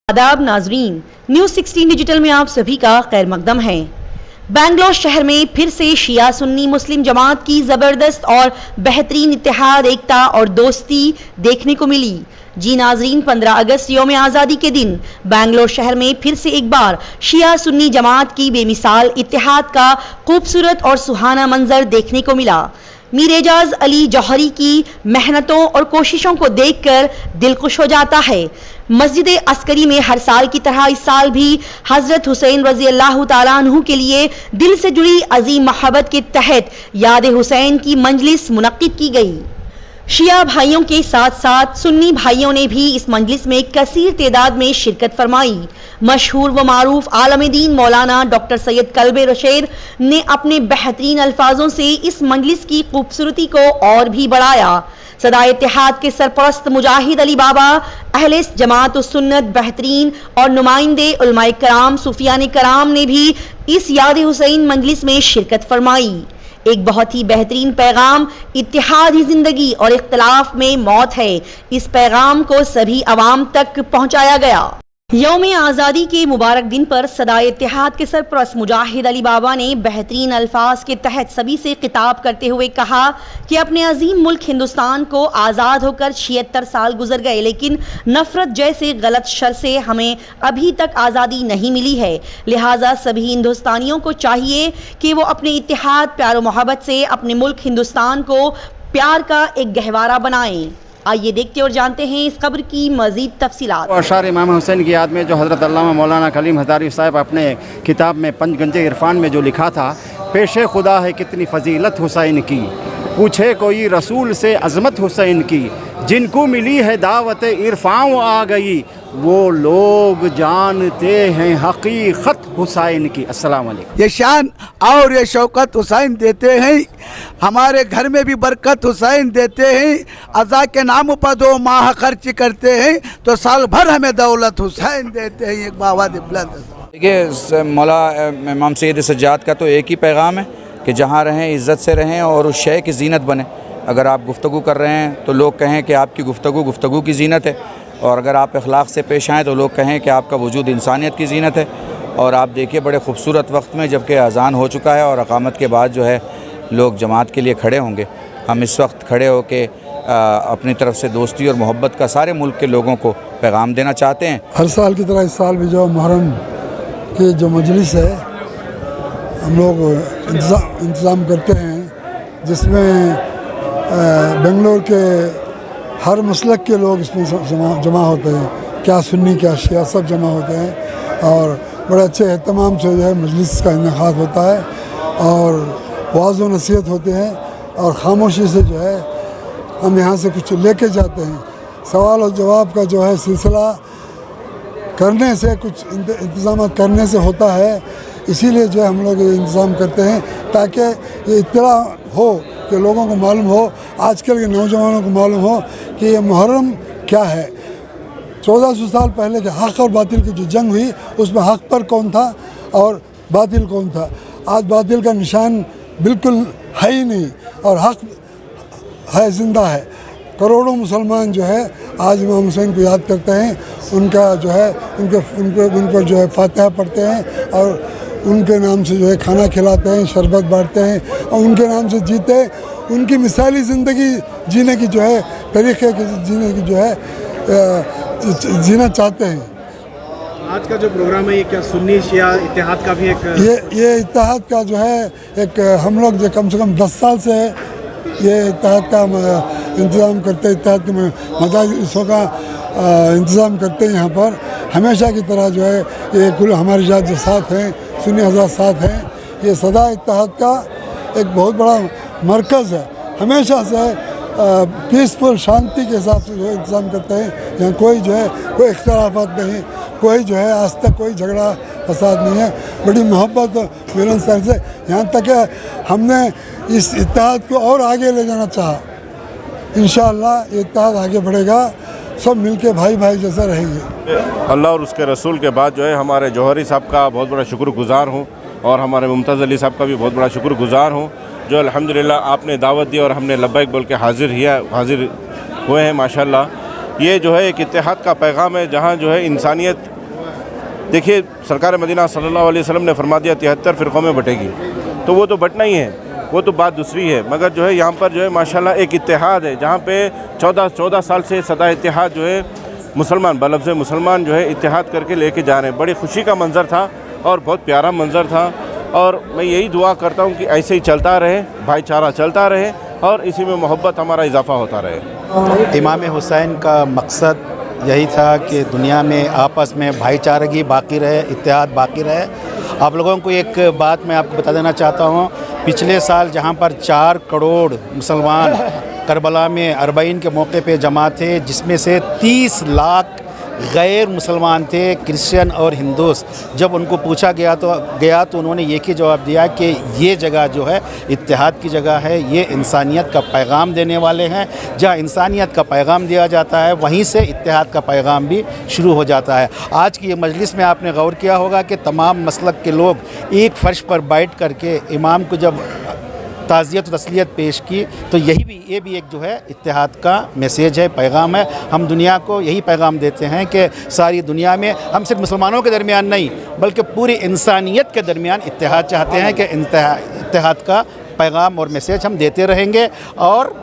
आदाब नाजरीन, news 16 digital में आप सभी का खैर मकदम है। बेंगलोर शहर में फिर से शिया सुन्नी मुस्लिम जमात की जबरदस्त और बेहतरीन इत्तेहाद, एकता और दोस्ती देखने को मिली। जी नाजरीन, 15 अगस्त यौम आज़ादी के दिन बेंगलोर शहर में फिर से एक बार शिया सुन्नी जमात की बेमिसाल इत्तेहाद का खूबसूरत और सुहाना मंजर देखने को मिला। मीर एजाज अली जौहरी की मेहनतों और कोशिशों को देखकर दिल खुश हो जाता है। मस्जिद अस्करी में हर साल की तरह इस साल भी हजरत हुसैन रजी अल्लाह ताला अन्हु के लिए दिल से जुड़ी अजीम मोहब्बत के तहत याद हुसैन की मंजलिस मुनक्किद की गई। शिया भाइयों के साथ साथ सुन्नी भाइयों ने भी इस मंजलिस में कसीर तादाद में शिरकत फरमाई। मशहूर व मारूफ आलम दीन मौलाना डॉक्टर सैयद कल्बे रशेद ने अपने बेहतरीन अल्फाजों से इस मंजलिस की खूबसूरती को और भी बढ़ाया। सदा इत्तेहाद के सरपरस्त मुजाहिद अली बाबा, अहले जमात उस सुन्नत बेहतरीन और नुमाइंदे उलमाए कराम सूफियाने कराम ने भी इस याद हुसैन मंजलिस में शिरकत फरमाई। एक बहुत ही बेहतरीन पैगाम, इत्तेहाद ही जिंदगी और इख्तिलाफ में मौत है, इस पैगाम को सभी अवाम तक पहुंचाया गया। यौम आज़ादी के मुबारक दिन पर सदा इत्तेहाद के सरपरस्त मुजाहिद अली बाबा ने बेहतरीन अल्फाज के तहत सभी से खिताब करते हुए कहा कि अपने अजीम मुल्क हिंदुस्तान को आज़ाद होकर 76 साल गुजर गए, लेकिन नफरत जैसे गलत शर से हमें अभी तक आज़ादी नहीं मिली है। लिहाजा सभी हिंदुस्तानियों को चाहिए कि वो अपने इत्तेहाद, प्यार और मोहब्बत से अपने मुल्क हिंदुस्तान को प्यार का एक गहवारा बनाएं। आइए देखते और जानते हैं इस खबर की मज़ीद तफसीलात। अशार इमाम हुसैन की याद में जो हज़रत अल्लामा मौलाना कलीम हज़ारी साहब अपने किताब में पंचगंजे इरफान में जो लिखा था, पेशे खुदा है कितनी फ़जीलत हुसैन की, पूछे कोई रसूल से अज़मत हुसैन की, जिनको मिली है दावत इरफान आ गई, वो लोग जानते हैं हकीकत हुसैन की। अस्सलाम वालेकुम। ये शान और ये शौकत हुसैन देते हैं, हमारे घर में भी बरकत हुसैन देते हैं। अज़ा के नाम पर 2 माह खर्च करते हैं तो साल भर हमें दौलत हुसैन देते हैं। एक बावाद बुलंद। देखिए, मौला इमाम सैयद सज्जाद का तो एक ही पैगाम है कि जहाँ रहें इज़्ज़त से रहें और उस शय की ज़ीनत बने। अगर आप गुफ्तगू कर रहे हैं तो लोग कहें कि आपकी गुफ्तगू की ज़ीनत है, और अगर आप अखलाक से पेश आएँ तो लोग कहें कि आपका वजूद इंसानियत की ज़ीनत है। और आप देखिए, बड़े खूबसूरत वक्त में जबकि अज़ान हो चुका है और अक़ामत के बाद जो है लोग जमात के लिए खड़े होंगे, हम इस वक्त खड़े होकर अपनी तरफ से दोस्ती और मोहब्बत का सारे मुल्क के लोगों को पैगाम देना चाहते हैं। हर साल की तरह इस साल भी जो मुहर्रम की जो मजलिस है हम लोग इंतज़ाम करते हैं, जिसमें बेंगलोर के हर मसलक के लोग इसमें जमा होते हैं, क्या सुन्नी क्या शिया सब जमा होते हैं, और बड़े अच्छे एहतमाम से जो है मजलिस का इनेकाद होता है और वाज़ व नसीहत होते हैं, और ख़ामोशी से जो है हम यहाँ से कुछ लेके जाते हैं। सवाल और जवाब का जो है सिलसिला करने से, कुछ इंतज़ाम करने से होता है, इसीलिए जो है हम लोग ये इंतज़ाम करते हैं ताकि ये इत्तला हो कि लोगों को मालूम हो, आजकल के नौजवानों को मालूम हो कि ये मुहर्रम क्या है। 1400 साल पहले के हक़ और बातिल की जो जंग हुई, उसमें हक़ पर कौन था और बातिल कौन था। आज बातिल का निशान बिल्कुल है ही नहीं और हक़ है, ज़िंदा है। करोड़ों मुसलमान जो है आज इमाम हुसैन को याद करते हैं, उनका जो है उन पर जो है फातिहा पढ़ते हैं और उनके नाम से जो है खाना खिलाते हैं, शरबत बांटते हैं और उनके नाम से जीते, उनकी मिसाली ज़िंदगी जीने की जो है तरीक़े की जीने की जो है जीना चाहते हैं। आज का जो प्रोग्राम है ये क्या सुन्नी शिया इत्तेहाद का भी एक ये इत्तेहाद का जो है एक हम लोग जो कम से कम 10 साल से ये इत्तेहाद का इंतज़ाम करते हैं, इत्तेहाद के मजालिसों का इंतज़ाम करते हैं। यहाँ पर हमेशा की तरह जो है ये कुल हमारे जात जो साथ हैं, सुन्नी हज़रात साथ हैं, ये सदा इत्तेहाद का एक बहुत बड़ा मरकज़ है। हमेशा से पीसफुल शांति के हिसाब से जो है इंतज़ाम करते हैं। यहाँ कोई जो है कोई इख्तिलाफ़ात नहीं, कोई जो है आज तक कोई झगड़ा फसाद नहीं है, बड़ी मोहब्बत मिलनसार से। यहाँ तक कि हमने इस इत्तेहाद को और आगे ले जाना चाहा। इंशाअल्लाह ये इत्तेहाद आगे बढ़ेगा, सब मिलके भाई भाई जैसा रहेंगे। अल्लाह और उसके रसूल के बाद जो है हमारे जौहरी साहब का बहुत बड़ा शुक्रगुज़ार हूँ और हमारे मुमताज़ अली साहब का भी बहुत बड़ा शुक्रगुज़ार हूँ, जो अल्हम्दुलिल्लाह आपने दावत दी और हमने लब्बैक बोल के हाजिर हुए हैं माशाल्लाह। ये जो है एक इत्तेहाद का पैगाम है, जहाँ जो है इंसानियत देखिए सरकार मदीना सल्लल्लाहु अलैहि वसल्लम ने फरमा दिया 73 फ़िरक़ों में बटेगी, तो वो तो बटना ही है, वो तो बात दूसरी है। मगर जो है यहाँ पर जो है माशाल्लाह एक इत्तेहाद है, जहाँ पे 14 साल से सदा इत्तेहाद जो है मुसलमान बलफ़्ज़ मुसलमान जो है इत्तेहाद करके लेके जा रहे हैं। बड़ी खुशी का मंज़र था और बहुत प्यारा मंज़र था, और मैं यही दुआ करता हूँ कि ऐसे ही चलता रहे, भाईचारा चलता रहे और इसी में मोहब्बत हमारा इजाफ़ा होता रहे। इमाम हुसैन का मकसद यही था कि दुनिया में आपस में भाईचारगी बाकी रहे, इत्तेहाद बाकी रहे। आप लोगों को एक बात मैं आपको बता देना चाहता हूँ, पिछले साल जहाँ पर 4 करोड़ मुसलमान करबला में अरबईन के मौके पे जमा थे, जिसमें से 30 लाख गैर मुसलमान थे, क्रिश्चियन और हिंदूस। जब उनको पूछा गया तो उन्होंने एक ही जवाब दिया कि ये जगह जो है इत्तेहाद की जगह है, ये इंसानियत का पैगाम देने वाले हैं। जहाँ इंसानियत का पैगाम दिया जाता है वहीं से इत्तेहाद का पैगाम भी शुरू हो जाता है। आज की ये मजलिस में आपने गौर किया होगा कि तमाम मसलक के लोग एक फ़र्श पर बैठ करके इमाम को जब ताज़ियत व तस्लियत पेश की, तो ये भी एक जो है इत्तेहाद का मैसेज है, पैगाम है। हम दुनिया को यही पैगाम देते हैं कि सारी दुनिया में हम सिर्फ मुसलमानों के दरमियान नहीं बल्कि पूरी इंसानियत के दरमियान इत्तेहाद चाहते हैं कि इत्तेहाद का पैगाम और मैसेज हम देते रहेंगे और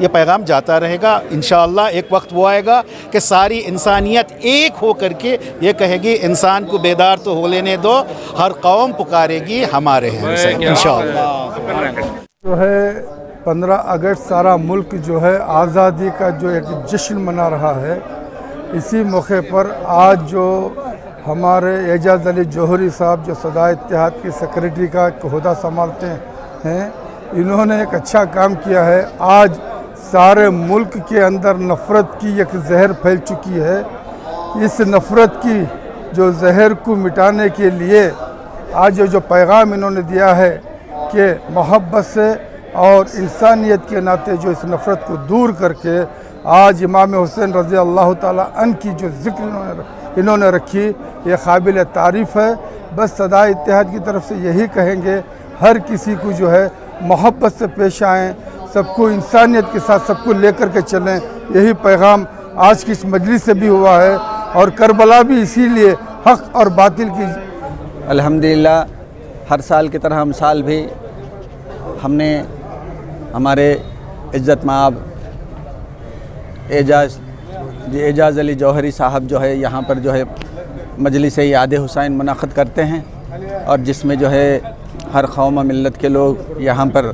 ये पैगाम जाता रहेगा। इंशाअल्लाह एक वक्त वो आएगा कि सारी इंसानियत एक हो करके ये कहेगी इंसान को बेदार तो हो लेने दो, हर कौम पुकारेगी हमारे हैं इंशाअल्लाह। जो है 15 अगस्त सारा मुल्क जो है आज़ादी का जो एक जश्न मना रहा है। इसी मौके पर आज जो हमारे एजाज़ अली जौहरी साहब जो सदा इत्तेहाद की सेक्रेटरी का ओहदा संभालते हैं, इन्होंने एक अच्छा काम किया है। आज सारे मुल्क के अंदर नफ़रत की एक जहर फैल चुकी है। इस नफ़रत की जो जहर को मिटाने के लिए आज जो पैगाम इन्होंने दिया है कि मोहब्बत से और इंसानियत के नाते जो इस नफ़रत को दूर करके आज इमाम हुसैन रज़ी अल्लाह ताला अन की जो ज़िक्र इन्होंने रखी, ये काबिल तारीफ़ है। बस सदा इत्तेहाद की तरफ से यही कहेंगे, हर किसी को जो है मोहब्बत से पेश आएँ, सबको इंसानियत के साथ सबको लेकर के चलें। यही पैगाम आज की इस मजलिस से भी हुआ है और करबला भी इसीलिए हक़ और बातिल की अल्हम्दुलिल्लाह हर साल की तरह हम साल भी हमने हमारे इज़्ज़त माब एजाज़ अली जौहरी साहब जो है यहाँ पर जो है मजलिस याद हुसैन मुनक़्क़िद करते हैं, और जिसमें जो है हर कौम मिल्लत के लोग यहाँ पर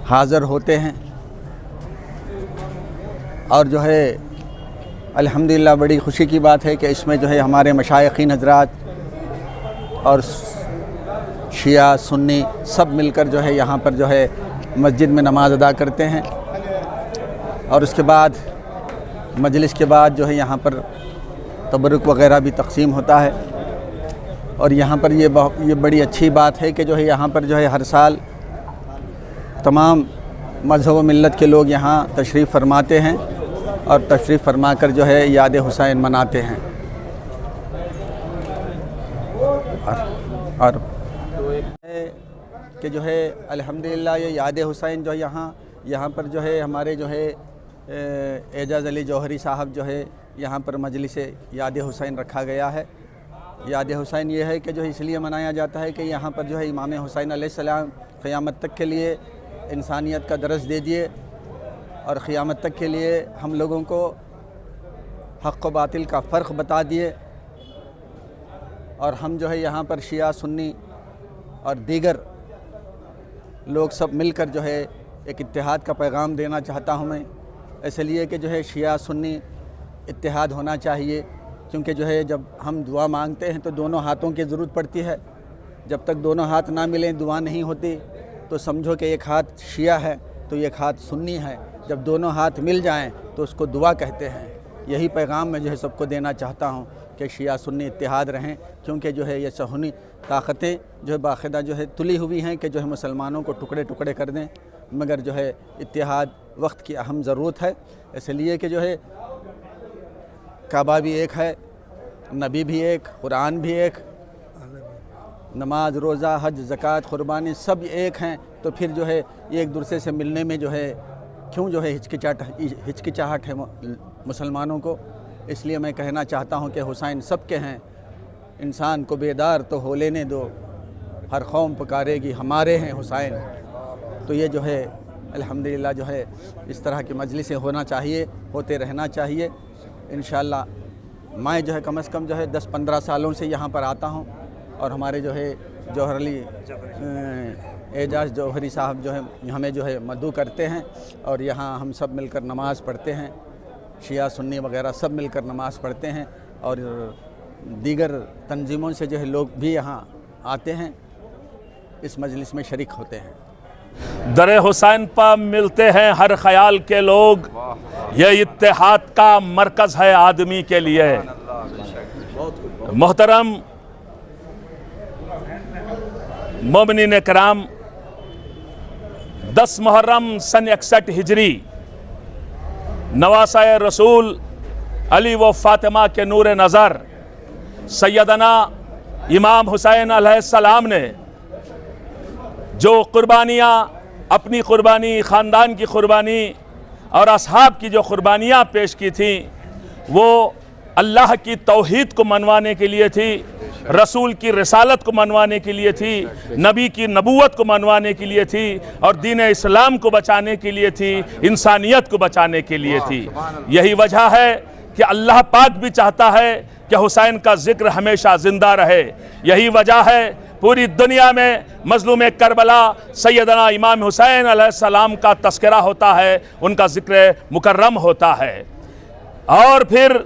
हाज़िर होते हैं। और जो है अल्हम्दुलिल्लाह बड़ी ख़ुशी की बात है कि इसमें जो है हमारे मशाइख़ीन हज़रात और शिया सुन्नी सब मिलकर जो है यहाँ पर जो है मस्जिद में नमाज़ अदा करते हैं। और उसके बाद मजलिस के बाद जो है यहाँ पर तबरुक वग़ैरह भी तक़सीम होता है। और यहाँ पर ये बड़ी अच्छी बात है कि जो है यहाँ पर जो है हर साल तमाम मज़हब व मिल्लत के लोग यहाँ तशरीफ़ फरमाते हैं और तशरीफ़ फरमा कर जो है याद हुसैन मनाते हैं। और कि जो है अल्हम्दुलिल्लाह ये याद हुसैन जो है यहाँ पर जो है हमारे जो है एजाज़ अली जौहरी साहब जो है यहाँ पर मजलिस याद हुसैन रखा गया है। याद हुसैन ये है कि जो इसलिए मनाया जाता है कि यहाँ पर जो है इमाम हुसैन अलैहिस्सलाम क़यामत तक के लिए इंसानियत का दरस दे दिए और क़यामत तक के लिए हम लोगों को हक़ व बातिल का फ़र्क बता दिए। और हम जो है यहाँ पर शिया सुन्नी और दीगर लोग सब मिलकर जो है एक इत्तेहाद का पैगाम देना चाहता हूँ मैं, इसलिए कि जो है शिया सुन्नी इत्तेहाद होना चाहिए, क्योंकि जो है जब हम दुआ मांगते हैं तो दोनों हाथों की ज़रूरत पड़ती है। जब तक दोनों हाथ ना मिलें दुआ नहीं होती। तो समझो कि एक हाथ शिया है तो एक हाथ सुन्नी है, जब दोनों हाथ मिल जाएं तो उसको दुआ कहते हैं। यही पैगाम मैं जो है सबको देना चाहता हूँ कि शिया सुन्नी इत्तेहाद रहें, क्योंकि जो है ये सहूनी ताकतें जो है बाकायदा जो है तुली हुई हैं कि जो है मुसलमानों को टुकड़े टुकड़े कर दें, मगर जो है इत्तेहाद वक्त की अहम ज़रूरत है। इसलिए कि जो है काबा भी एक है, नबी भी एक, कुरान भी एक, नमाज रोज़ा हज ज़कात क़ुरबानी सब एक हैं। तो फिर जो है एक दूसरे से मिलने में जो है क्यों जो है हिचकिचाहट है मुसलमानों को। इसलिए मैं कहना चाहता हूँ कि हुसैन सब के हैं, इंसान को बेदार तो हो लेने दो, हर कौम पुकारेगी हमारे हैं हुसैन। तो ये जो है अल्हम्दुलिल्लाह जो है इस तरह की मजलिसें होना चाहिए, होते रहना चाहिए इंशाअल्लाह। मैं जो है कम से कम जो है 10-15 सालों से यहाँ पर आता हूँ और हमारे जो है जौहर अली एजाज जौहरी साहब जो है हमें जो है मदू करते हैं और यहाँ हम सब मिलकर नमाज़ पढ़ते हैं, शिया सुन्नी वगैरह सब मिलकर नमाज़ पढ़ते हैं और दीगर तंजीमों से जो है लोग भी यहाँ आते हैं, इस मजलिस में शरीक होते हैं। दर हुसैन पर मिलते हैं हर ख्याल के लोग, ये इत्तेहाद का मरकज़ है आदमी के लिए। मोहतरम मोमिनीन कराम, 10 मुहर्रम सन 61 हिजरी नवासाए रसूल अली व फातिमा के नूर नज़र सैयदना इमाम हुसैन अलैहिस्सलाम ने जो कुर्बानियाँ, अपनी कुर्बानी, ख़ानदान की कुर्बानी और असहाब की जो कुर्बानियाँ पेश की थी, वो अल्लाह की तौहीद को मनवाने के लिए थी, रसूल की रिसालत को मनवाने के लिए थी, नबी की नबूवत को मनवाने के लिए थी और दीन इस्लाम को बचाने के लिए थी, इंसानियत को बचाने के लिए थी। यही वजह है कि अल्लाह पाक भी चाहता है कि हुसैन का जिक्र हमेशा ज़िंदा रहे। यही वजह है पूरी दुनिया में मज़लूम करबला सैयदना इमाम हुसैन अलैहिस्सलाम का तस्करा होता है, उनका जिक्र मुकर्रम होता है और फिर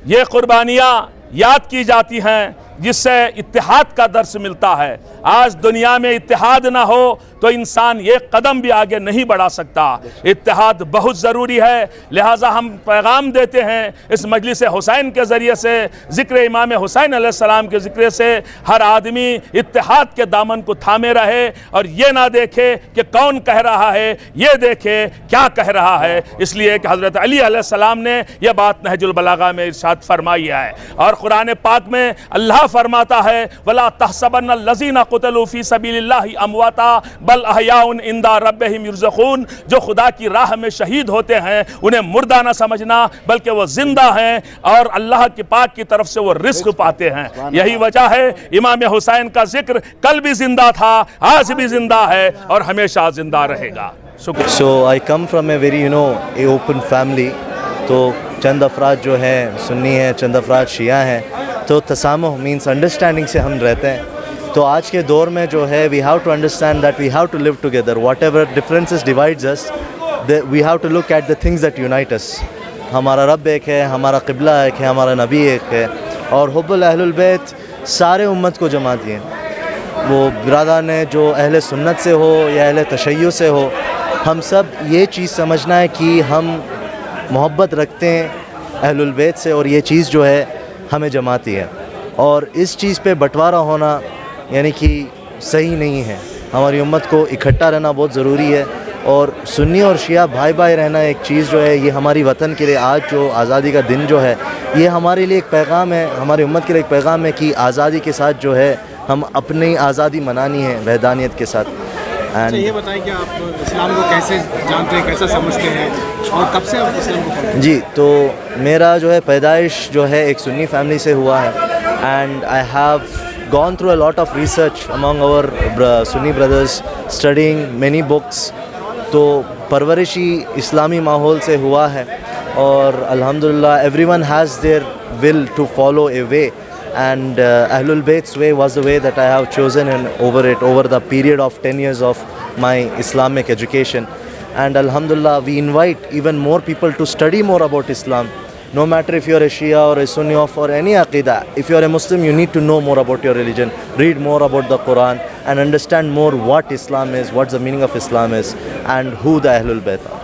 ये कुर्बानियाँ याद की जाती हैं जिससे इत्तेहाद का दर्स मिलता है। आज दुनिया में इत्तेहाद ना हो तो इंसान ये कदम भी आगे नहीं बढ़ा सकता। इत्तेहाद बहुत ज़रूरी है, लिहाजा हम पैगाम देते हैं इस मजलिस हुसैन के ज़रिए से, ज़िक्र इमाम हुसैन अलैहिस्सलाम के ज़िक्र से हर आदमी इत्तेहाद के दामन को थामे रहे और ये ना देखे कि कौन कह रहा है, ये देखे क्या कह रहा है। इसलिए कि हज़रत अली अलैहिस्सलाम ने यह बात नहजुल बलागा में इरशाद फरमाई है और कुरान पाक में अल्लाह फरमाता है, वला तहसबन्न लज़ीना क़ुतिलू फ़ी सबीलिल्लाहि अमवाता बल अहयाउन इंदा रब्बिहिम युरज़क़ून। जो खुदा की राह में शहीद होते हैं उन्हें मुर्दा न समझना, बल्कि वो जिंदा हैं और अल्लाह के पाक की तरफ से वो रिस्क पाते हैं। यही वजह है इमाम हुसैन का जिक्र कल भी जिंदा था, आज भी जिंदा है और हमेशा जिंदा रहेगा। शुक्रिया। So I come from a very a open family. तो चंद अफराद जो हैं सुन्नी हैं, चंद अफराद शिया हैं, तो तसामुह मीन्स अंडरस्टैंडिंग से हम रहते हैं। तो आज के दौर में जो है we have to understand that we have to live together, whatever differences divides us, we have to look at the things that unite us. हमारा रब एक है, हमारा क़िबला एक है, हमारा नबी एक है और हुब्बुल अहलुल बैत सारे उम्मत को जमा दिए। वो बिरादरान ने जो अहले सुन्नत से हो या अहले तशय्युअ से हो, हम सब ये चीज़ समझना है कि हम मोहब्बत रखते हैं अहलुल बैत से और ये चीज़ जो है हमें जमाती है और इस चीज़ पे बंटवारा होना यानी कि सही नहीं है। हमारी उम्मत को इकट्ठा रहना बहुत ज़रूरी है और सुन्नी और शिया भाई भाई रहना एक चीज़ जो है ये हमारी वतन के लिए आज जो आज़ादी का दिन जो है ये हमारे लिए एक पैगाम है, हमारी उम्मत के लिए एक पैगाम है कि आज़ादी के साथ जो है हम अपनी आज़ादी मनानी है वहदानियत के साथ। अच्छा ये बताएं कि आप इस्लाम को कैसे जानते हैं, कैसे समझते हैं और कब से आप इस्लाम को फॉलो? जी, तो मेरा जो है पैदाइश जो है एक सुन्नी फैमिली से हुआ है and I have gone through a lot of research among our Sunni brothers, studying many books। तो परवरिशी इस्लामी माहौल से हुआ है और अल्हम्दुलिल्लाह everyone has their will to follow a way and Ahlul Bayt's way was the way that I have chosen and over the period of 10 years of my Islamic education and alhamdulillah we invite even more people to study more about Islam. No matter if you are a Shia or a Sunni or any Aqidah, if you are a Muslim, you need to know more about your religion, read more about the Quran and understand more what Islam is, what the meaning of Islam is and who the Ahlul Bayt are.